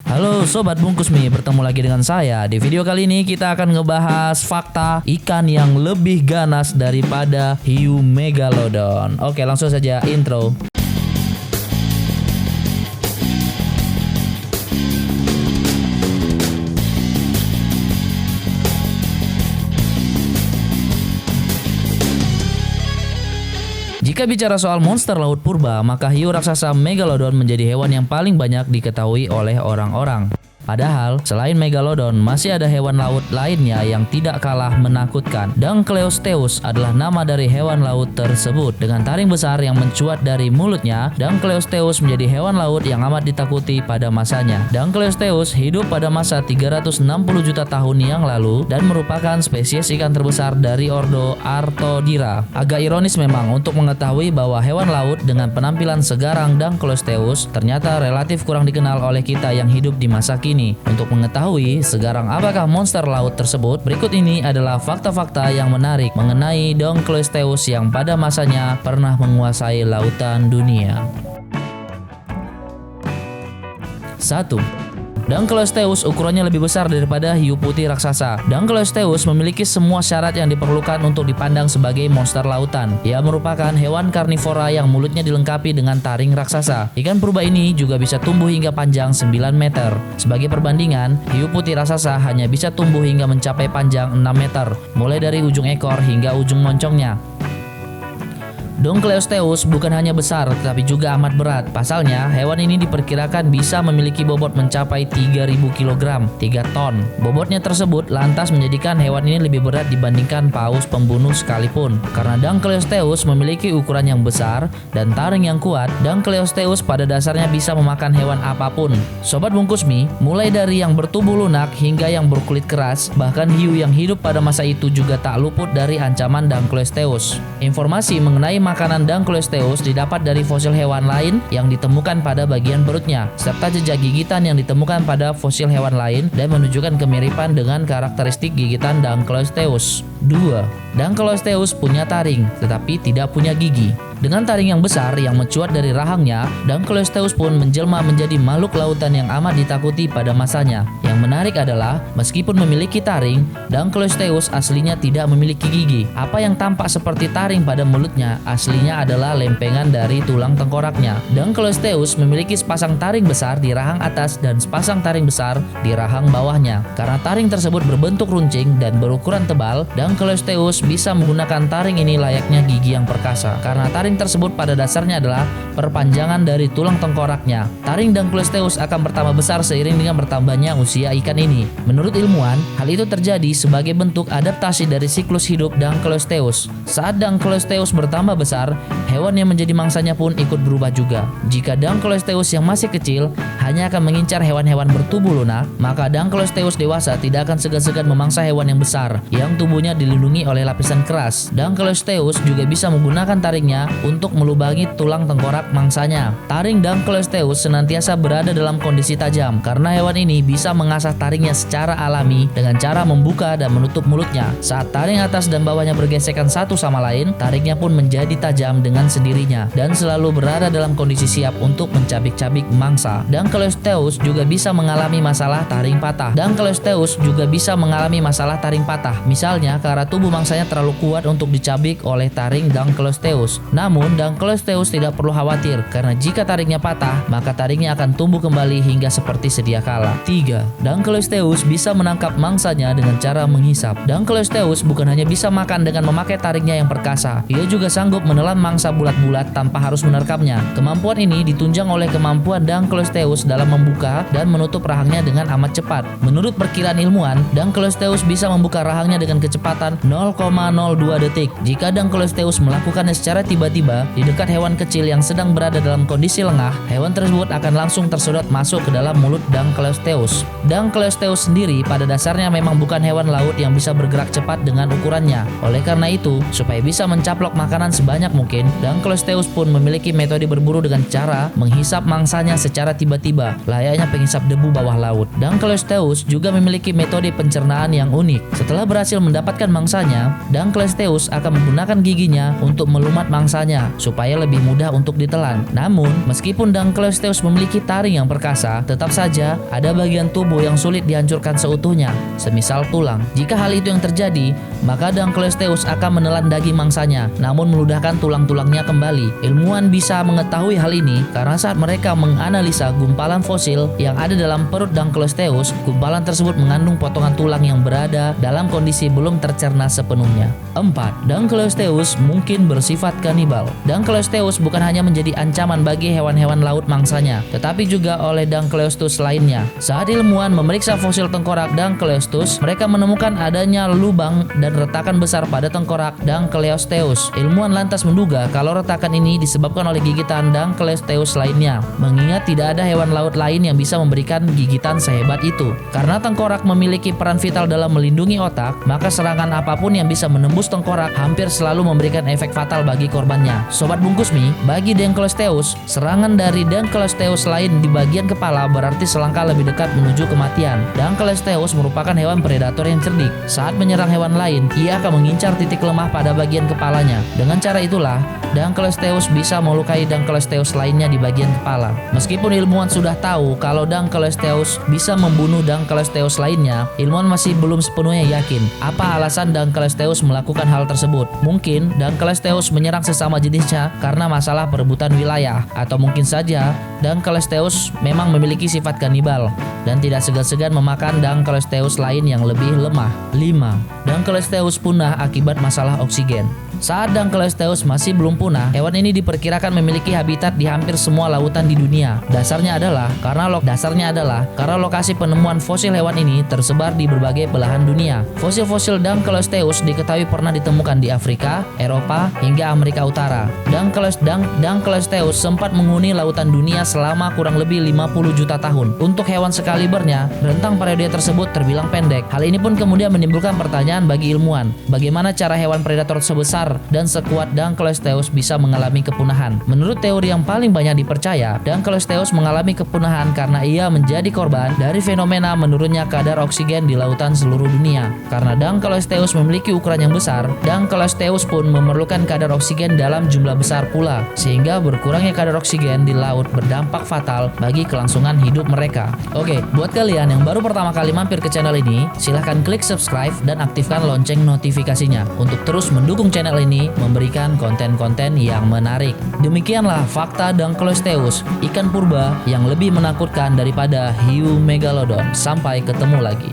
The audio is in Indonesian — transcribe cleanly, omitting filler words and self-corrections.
Halo Sobat Bungkus Mie, bertemu lagi dengan saya. Di video kali ini kita akan ngebahas fakta ikan yang lebih ganas daripada hiu megalodon. Oke, langsung saja intro. Jika bicara soal monster laut purba, maka hiu raksasa megalodon menjadi hewan yang paling banyak diketahui oleh orang-orang. Padahal, selain megalodon, masih ada hewan laut lainnya yang tidak kalah menakutkan. Dunkleosteus adalah nama dari hewan laut tersebut. Dengan taring besar yang mencuat dari mulutnya, Dunkleosteus menjadi hewan laut yang amat ditakuti pada masanya. Dunkleosteus hidup pada masa 360 juta tahun yang lalu dan merupakan spesies ikan terbesar dari ordo Arthodira. Agak ironis memang untuk mengetahui bahwa hewan laut dengan penampilan segarang Dunkleosteus ternyata relatif kurang dikenal oleh kita yang hidup di masa kini. Untuk mengetahui segarang apakah monster laut tersebut, berikut ini adalah fakta-fakta yang menarik mengenai Dunkleosteus yang pada masanya pernah menguasai lautan dunia. 1. Dunkleosteus ukurannya lebih besar daripada hiu putih raksasa. Dunkleosteus memiliki semua syarat yang diperlukan untuk dipandang sebagai monster lautan. Ia merupakan hewan karnivora yang mulutnya dilengkapi dengan taring raksasa. Ikan purba ini juga bisa tumbuh hingga panjang 9 meter. Sebagai perbandingan, hiu putih raksasa hanya bisa tumbuh hingga mencapai panjang 6 meter, mulai dari ujung ekor hingga ujung moncongnya. Dunkleosteus bukan hanya besar tetapi juga amat berat. Pasalnya, hewan ini diperkirakan bisa memiliki bobot mencapai 3.000 kg, 3 ton. Bobotnya tersebut lantas menjadikan hewan ini lebih berat dibandingkan paus pembunuh sekalipun. Karena Dunkleosteus memiliki ukuran yang besar dan taring yang kuat, Dunkleosteus pada dasarnya bisa memakan hewan apapun. Sobat Bungkus Mie, mulai dari yang bertubuh lunak hingga yang berkulit keras, bahkan hiu yang hidup pada masa itu juga tak luput dari ancaman Dunkleosteus. Informasi mengenai makanan Dunkleosteus didapat dari fosil hewan lain yang ditemukan pada bagian perutnya, serta jejak gigitan yang ditemukan pada fosil hewan lain dan menunjukkan kemiripan dengan karakteristik gigitan Dunkleosteus. 2. Dunkleosteus punya taring, tetapi tidak punya gigi. Dengan taring yang besar yang mencuat dari rahangnya, Dunkleosteus pun menjelma menjadi makhluk lautan yang amat ditakuti pada masanya. Yang menarik adalah, meskipun memiliki taring, Dunkleosteus aslinya tidak memiliki gigi. Apa yang tampak seperti taring pada mulutnya aslinya adalah lempengan dari tulang tengkoraknya. Dunkleosteus memiliki sepasang taring besar di rahang atas dan sepasang taring besar di rahang bawahnya. Karena taring tersebut berbentuk runcing dan berukuran tebal, Dunkleosteus bisa menggunakan taring ini layaknya gigi yang perkasa. Karena taring tersebut pada dasarnya adalah perpanjangan dari tulang tengkoraknya. Taring Dunkleosteus akan bertambah besar seiring dengan bertambahnya usia ikan ini. Menurut ilmuwan, hal itu terjadi sebagai bentuk adaptasi dari siklus hidup Dunkleosteus. Saat Dunkleosteus bertambah besar, hewan yang menjadi mangsanya pun ikut berubah juga. Jika Dunkleosteus yang masih kecil hanya akan mengincar hewan-hewan bertubuh lunak, maka Dunkleosteus dewasa tidak akan segan-segan memangsa hewan yang besar yang tubuhnya dilindungi oleh lapisan keras. Dunkleosteus juga bisa menggunakan taringnya untuk melubangi tulang tengkorak mangsanya. Taring Dunkleosteus senantiasa berada dalam kondisi tajam karena hewan ini bisa mengasah taringnya secara alami dengan cara membuka dan menutup mulutnya. Saat taring atas dan bawahnya bergesekan satu sama lain, taringnya pun menjadi tajam dengan sendirinya dan selalu berada dalam kondisi siap untuk mencabik-cabik mangsa. Dunkleosteus juga bisa mengalami masalah taring patah. Dunkleosteus juga bisa mengalami masalah taring patah. Misalnya, karena tubuh mangsanya terlalu kuat untuk dicabik oleh taring Dunkleosteus. Namun, Dunkleosteus tidak perlu khawatir karena jika taringnya patah, maka taringnya akan tumbuh kembali hingga seperti sedia kala. 3. Dunkleosteus bisa menangkap mangsanya dengan cara menghisap. Dunkleosteus bukan hanya bisa makan dengan memakai taringnya yang perkasa, ia juga sanggup menelan mangsa bulat-bulat tanpa harus menerkamnya. Kemampuan ini ditunjang oleh kemampuan Dunkleosteus dalam membuka dan menutup rahangnya dengan amat cepat. Menurut perkiraan ilmuwan, Dunkleosteus bisa membuka rahangnya dengan kecepatan 0,02 detik. Jika Dunkleosteus melakukannya secara tiba-tiba di dekat hewan kecil yang sedang berada dalam kondisi lengah, hewan tersebut akan langsung tersedot masuk ke dalam mulut Dunkleosteus. Dunkleosteus sendiri pada dasarnya memang bukan hewan laut yang bisa bergerak cepat dengan ukurannya. Oleh karena itu, supaya bisa mencaplok makanan sebanyak mungkin, Dunkleosteus pun memiliki metode berburu dengan cara menghisap mangsanya secara tiba-tiba, layaknya penghisap debu bawah laut. Dunkleosteus juga memiliki metode pencernaan yang unik. Setelah berhasil mendapatkan mangsanya, Dunkleosteus akan menggunakan giginya untuk melumat mangsanya supaya lebih mudah untuk ditelan. Namun, meskipun Dunkleosteus memiliki taring yang perkasa, tetap saja ada bagian tubuh yang sulit dihancurkan seutuhnya, semisal tulang. Jika hal itu yang terjadi, maka Dunkleosteus akan menelan daging mangsanya, namun meludahkan tulang-tulangnya kembali. Ilmuwan bisa mengetahui hal ini karena saat mereka menganalisa gumpalan fosil yang ada dalam perut Dunkleosteus, gumpalan tersebut mengandung potongan tulang yang berada dalam kondisi belum tercerna sepenuhnya. 4. Dunkleosteus mungkin bersifat kanibal. Dunkleosteus bukan hanya menjadi ancaman bagi hewan-hewan laut mangsanya, tetapi juga oleh Dunkleosteus lainnya. Saat ilmuwan memeriksa fosil tengkorak Dunkleosteus, mereka menemukan adanya lubang dan retakan besar pada tengkorak Dunkleosteus. Ilmuwan lantas menduga kalau retakan ini disebabkan oleh gigitan Dunkleosteus lainnya, mengingat tidak ada hewan laut lain yang bisa memberikan gigitan sehebat itu. Karena tengkorak memiliki peran vital dalam melindungi otak, maka serangan apapun yang bisa menembus tengkorak hampir selalu memberikan efek fatal bagi korbannya. Sobat Bungkus Mie, bagi Dunkleosteus, serangan dari Dunkleosteus lain di bagian kepala berarti selangkah lebih dekat menuju kematian. Dunkleosteus merupakan hewan predator yang cerdik. Saat menyerang hewan lain, ia akan mengincar titik lemah pada bagian kepalanya. Dengan cara itulah, Dunkleosteus bisa melukai Dunkleosteus lainnya di bagian kepala. Meskipun ilmuwan sudah tahu kalau Dunkleosteus bisa membunuh Dunkleosteus lainnya, ilmuwan masih belum sepenuhnya yakin apa alasan Dunkleosteus melakukan hal tersebut. Mungkin Dunkleosteus menyerang sesama jenisnya karena masalah perebutan wilayah, atau mungkin saja Dunkleosteus memang memiliki sifat kanibal dan tidak segan-segan memakan Dunkleosteus lain yang lebih lemah. 5. Dunkleosteus punah akibat masalah oksigen. Saat Dunkleosteus masih belum punah, hewan ini diperkirakan memiliki habitat di hampir semua lautan di dunia. Dasarnya adalah karena lokasi penemuan fosil hewan ini tersebar di berbagai belahan dunia. Fosil-fosil Dunkleosteus diketahui pernah ditemukan di Afrika, Eropa, hingga Amerika Utara. Dunkleosteus sempat menghuni lautan dunia selama kurang lebih 50 juta tahun. Untuk hewan sekalibernya, rentang periode tersebut terbilang pendek. Hal ini pun kemudian menimbulkan pertanyaan bagi ilmuwan, bagaimana cara hewan predator sebesar dan sekuat Dunkleosteus bisa mengalami kepunahan. Menurut teori yang paling banyak dipercaya, Dunkleosteus mengalami kepunahan karena ia menjadi korban dari fenomena menurunnya kadar oksigen di lautan seluruh dunia. Karena Dunkleosteus memiliki ukuran yang besar, Dunkleosteus pun memerlukan kadar oksigen dalam jumlah besar pula, sehingga berkurangnya kadar oksigen di laut berdampak fatal bagi kelangsungan hidup mereka. Oke, buat kalian yang baru pertama kali mampir ke channel ini, silahkan klik subscribe dan aktifkan lonceng notifikasinya untuk terus mendukung channel ini memberikan konten-konten yang menarik. Demikianlah fakta Dunkleosteus, ikan purba yang lebih menakutkan daripada hiu megalodon. Sampai ketemu lagi.